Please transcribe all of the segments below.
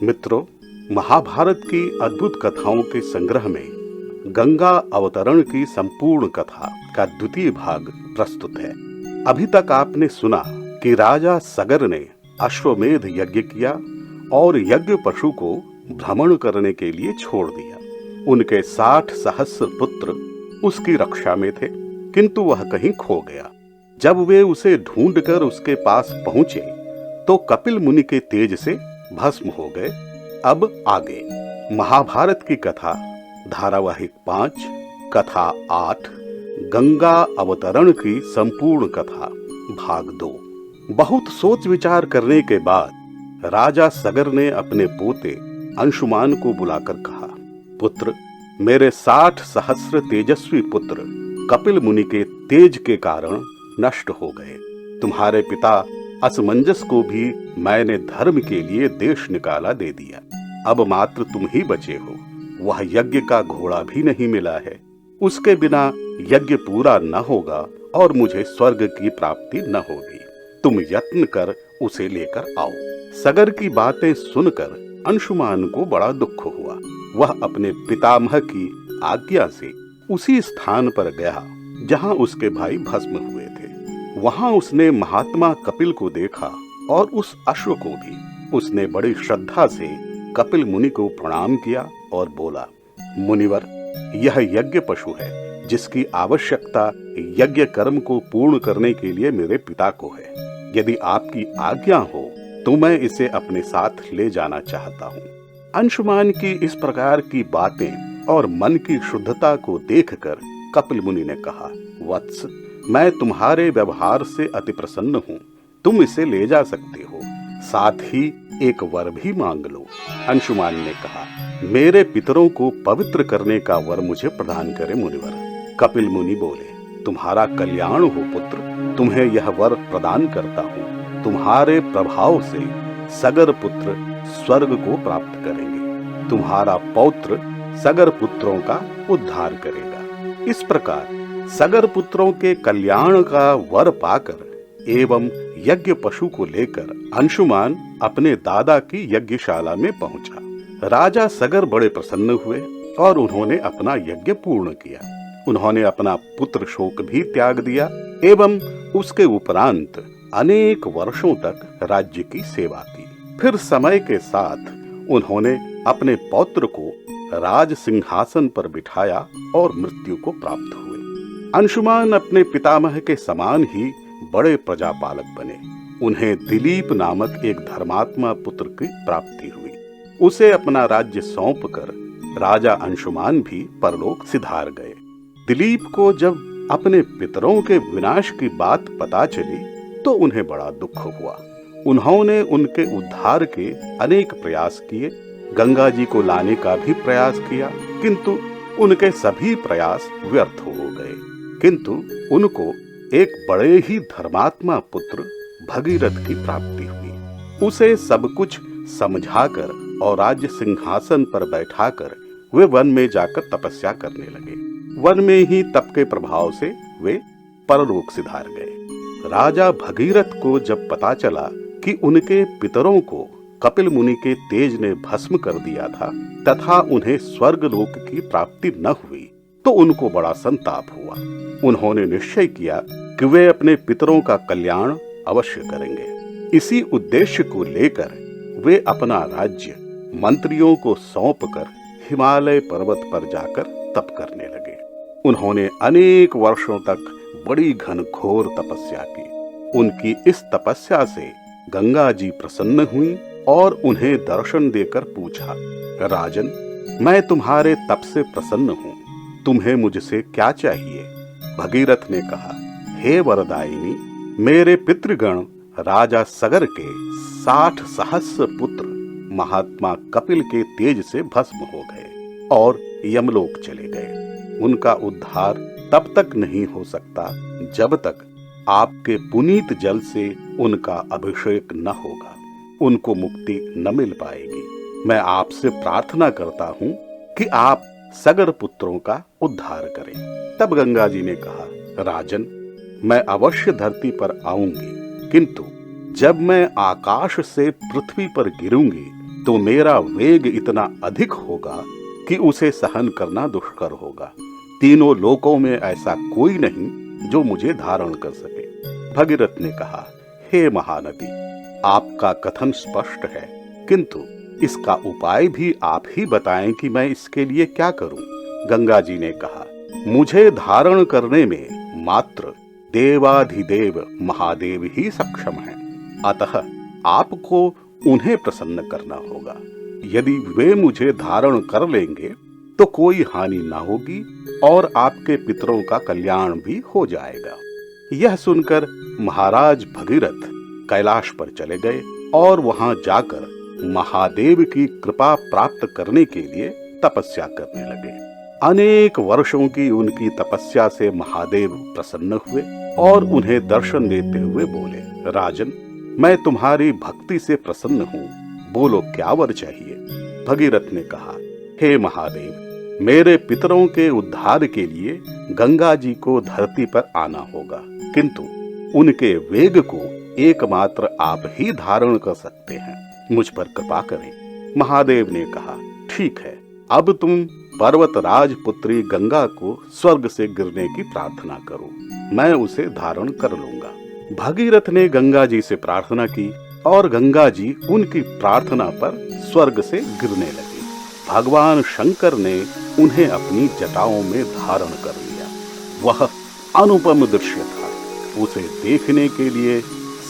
मित्रों, महाभारत की अद्भुत कथाओं के संग्रह में गंगा अवतरण की संपूर्ण कथा का द्वितीय भाग प्रस्तुत है। अभी तक आपने सुना कि राजा सगर ने अश्वमेध यज्ञ किया और यज्ञ पशु को भ्रमण करने के लिए छोड़ दिया। उनके 60 सहस्र पुत्र उसकी रक्षा में थे, किंतु वह कहीं खो गया। जब वे उसे ढूंढकर उसके पास पहुंचे तो कपिल मुनि के तेज से भस्म हो गए। अब आगे महाभारत की कथा धारावाहिक 5 कथा 8 गंगा अवतरण की संपूर्ण कथा भाग 2। बहुत सोच विचार करने के बाद राजा सगर ने अपने पोते अंशुमान को बुलाकर कहा, पुत्र, मेरे 60 सहस्र तेजस्वी पुत्र कपिल मुनि के तेज के कारण नष्ट हो गए। तुम्हारे पिता असमंजस को भी मैंने धर्म के लिए देश निकाला दे दिया। अब मात्र तुम ही बचे हो। वह यज्ञ का घोड़ा भी नहीं मिला है। उसके बिना यज्ञ पूरा न होगा और मुझे स्वर्ग की प्राप्ति न होगी। तुम यत्न कर उसे लेकर आओ। सगर की बातें सुनकर अंशुमान को बड़ा दुख हुआ। वह अपने पितामह की आज्ञा से उसी स्थान पर गया जहां उसके भाई भस्म हुए थे। वहां उसने महात्मा कपिल को देखा और उस अश्व को भी। उसने बड़ी श्रद्धा से कपिल मुनि को प्रणाम किया और बोला, मुनिवर, यह यज्ञ पशु है जिसकी आवश्यकता यज्ञ कर्म को पूर्ण करने के लिए मेरे पिता को है। यदि आपकी आज्ञा हो तो मैं इसे अपने साथ ले जाना चाहता हूँ। अंशुमान की इस प्रकार की बातें और मन की शुद्धता को देखकर कपिल मुनि ने कहा, वत्स, मैं तुम्हारे व्यवहार से अति प्रसन्न हूँ। तुम इसे ले जा सकते हो, साथ ही एक वर भी मांग लो। अंशुमान ने कहा, मेरे पितरों को पवित्र करने का वर मुझे प्रदान करे मुनिवर। कपिल मुनि बोले, तुम्हारा कल्याण हो पुत्र, तुम्हें यह वर प्रदान करता हूँ। तुम्हारे प्रभाव से सगर पुत्र स्वर्ग को प्राप्त करेंगे। तुम्हारा पौत्र सगर पुत्रों का उद्धार करेगा। इस प्रकार सगर पुत्रों के कल्याण का वर पाकर एवं यज्ञ पशु को लेकर अंशुमान अपने दादा की यज्ञशाला में पहुंचा। राजा सगर बड़े प्रसन्न हुए और उन्होंने अपना यज्ञ पूर्ण किया। उन्होंने अपना पुत्र शोक भी त्याग दिया एवं उसके उपरांत अनेक वर्षों तक राज्य की सेवा की। फिर समय के साथ उन्होंने अपने पौत्र को राज सिंहासन पर बिठाया और मृत्यु को प्राप्त हुए। अंशुमान अपने पितामह के समान ही बड़े प्रजापालक बने। उन्हें दिलीप नामक एक धर्मात्मा पुत्र की प्राप्ति हुई। उसे अपना राज्य सौंपकर राजा अंशुमान भी परलोक सिधार गए। दिलीप को जब अपने पितरों के विनाश की बात पता चली तो उन्हें बड़ा दुख हुआ। उन्होंने उनके उद्धार के अनेक प्रयास किए। गंगा जी को लाने का भी प्रयास किया, किंतु उनके सभी प्रयास व्यर्थ हो गए। किंतु उनको एक बड़े ही धर्मात्मा पुत्र भगीरथ की प्राप्ति हुई। उसे सब कुछ समझाकर और राज्य सिंहासन पर बैठाकर वे वन में जाकर तपस्या करने लगे। वन में ही तप के प्रभाव से वे परलोक सिधार गए। राजा भगीरथ को जब पता चला कि उनके पितरों को कपिल मुनि के तेज ने भस्म कर दिया था तथा उन्हें स्वर्ग लोक की प्राप्ति न हुई, तो उनको बड़ा संताप हुआ। उन्होंने निश्चय किया कि वे अपने पितरों का कल्याण अवश्य करेंगे। इसी उद्देश्य को लेकर वे अपना राज्य मंत्रियों को सौंपकर हिमालय पर्वत पर जाकर तप करने लगे। उन्होंने अनेक वर्षों तक बड़ी घनघोर तपस्या की। उनकी इस तपस्या से गंगा जी प्रसन्न हुई और उन्हें दर्शन देकर पूछा, राजन, मैं तुम्हारे तप से प्रसन्न हूँ, तुम्हें मुझसे क्या चाहिए? भगीरथ ने कहा, हे वरदायिनी, मेरे पितृगण राजा सगर के 60 सहस्र पुत्र महात्मा कपिल के तेज से भस्म हो गए और यमलोक चले गए। उनका उद्धार तब तक नहीं हो सकता जब तक आपके पुनीत जल से उनका अभिषेक न होगा। उनको मुक्ति न मिल पाएगी। मैं आपसे प्रार्थना करता हूँ कि आप सगर पुत्रों का उद्धार करें। तब गंगा जी ने कहा, राजन, मैं अवश्य धरती पर आऊंगी, किंतु जब मैं आकाश से पृथ्वी पर गिरूंगी तो मेरा वेग इतना अधिक होगा कि उसे सहन करना दुष्कर होगा। तीनों लोकों में ऐसा कोई नहीं जो मुझे धारण कर सके। भगीरथ ने कहा, हे महानदी, आपका कथन स्पष्ट है, किंतु इसका उपाय भी आप ही बताएं कि मैं इसके लिए क्या करूं। गंगा जी ने कहा, मुझे धारण करने में मात्र देवाधिदेव महादेव ही सक्षम हैं, अतः आपको उन्हें प्रसन्न करना होगा। यदि वे मुझे धारण कर लेंगे तो कोई हानि ना होगी और आपके पितरों का कल्याण भी हो जाएगा। यह सुनकर महाराज भगीरथ कैलाश पर चले गए और वहां जाकर महादेव की कृपा प्राप्त करने के लिए तपस्या करने लगे। अनेक वर्षों की उनकी तपस्या से महादेव प्रसन्न हुए और उन्हें दर्शन देते हुए बोले, राजन, मैं तुम्हारी भक्ति से प्रसन्न हूँ, बोलो क्या वर चाहिए। भगीरथ ने कहा, हे महादेव, मेरे पितरों के उद्धार के लिए गंगा जी को धरती पर आना होगा, किंतु उनके वेग को एकमात्र आप ही धारण कर सकते हैं, मुझ पर कृपा करें। महादेव ने कहा, ठीक है, अब तुम पर्वतराज पुत्री गंगा को स्वर्ग से गिरने की प्रार्थना करो, मैं उसे धारण कर लूंगा। भगीरथ ने गंगा जी से प्रार्थना की और गंगा जी उनकी प्रार्थना पर स्वर्ग से गिरने लगी। भगवान शंकर ने उन्हें अपनी जटाओं में धारण कर लिया। वह अनुपम दृश्य था। उसे देखने के लिए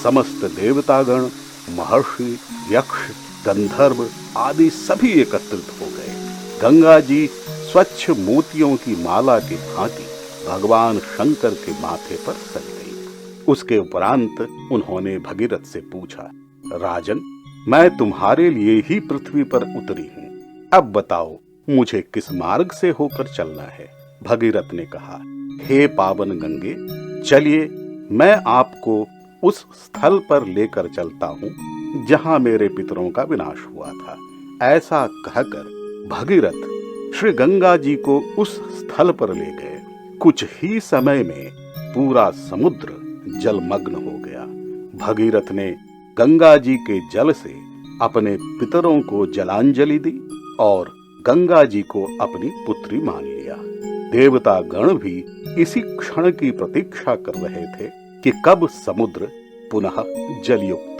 समस्त देवतागण, महर्षि, यक्ष, गंधर्व आदि सभी एकत्रित हो गए। गंगा जी स्वच्छ मोतियों की माला की भांति भगवान शंकर के माथे पर सज गई। उसके उपरांत उन्होंने भगीरथ से पूछा, राजन, मैं तुम्हारे लिए ही पृथ्वी पर उतरी हूँ, अब बताओ मुझे किस मार्ग से होकर चलना है। भगीरथ ने कहा, हे पावन गंगे, चलिए मैं आपको उस स्थल पर लेकर चलता हूँ जहाँ मेरे पितरों का विनाश हुआ था। ऐसा कहकर भगीरथ श्री गंगा जी को उस स्थल पर ले गए। कुछ ही समय में पूरा समुद्र जलमग्न हो गया। भगीरथ ने गंगा जी के जल से अपने पितरों को जलांजलि दी और गंगा जी को अपनी पुत्री मान लिया। देवता गण भी इसी क्षण की प्रतीक्षा कर रहे थे कि कब समुद्र पुनः जलयुक्त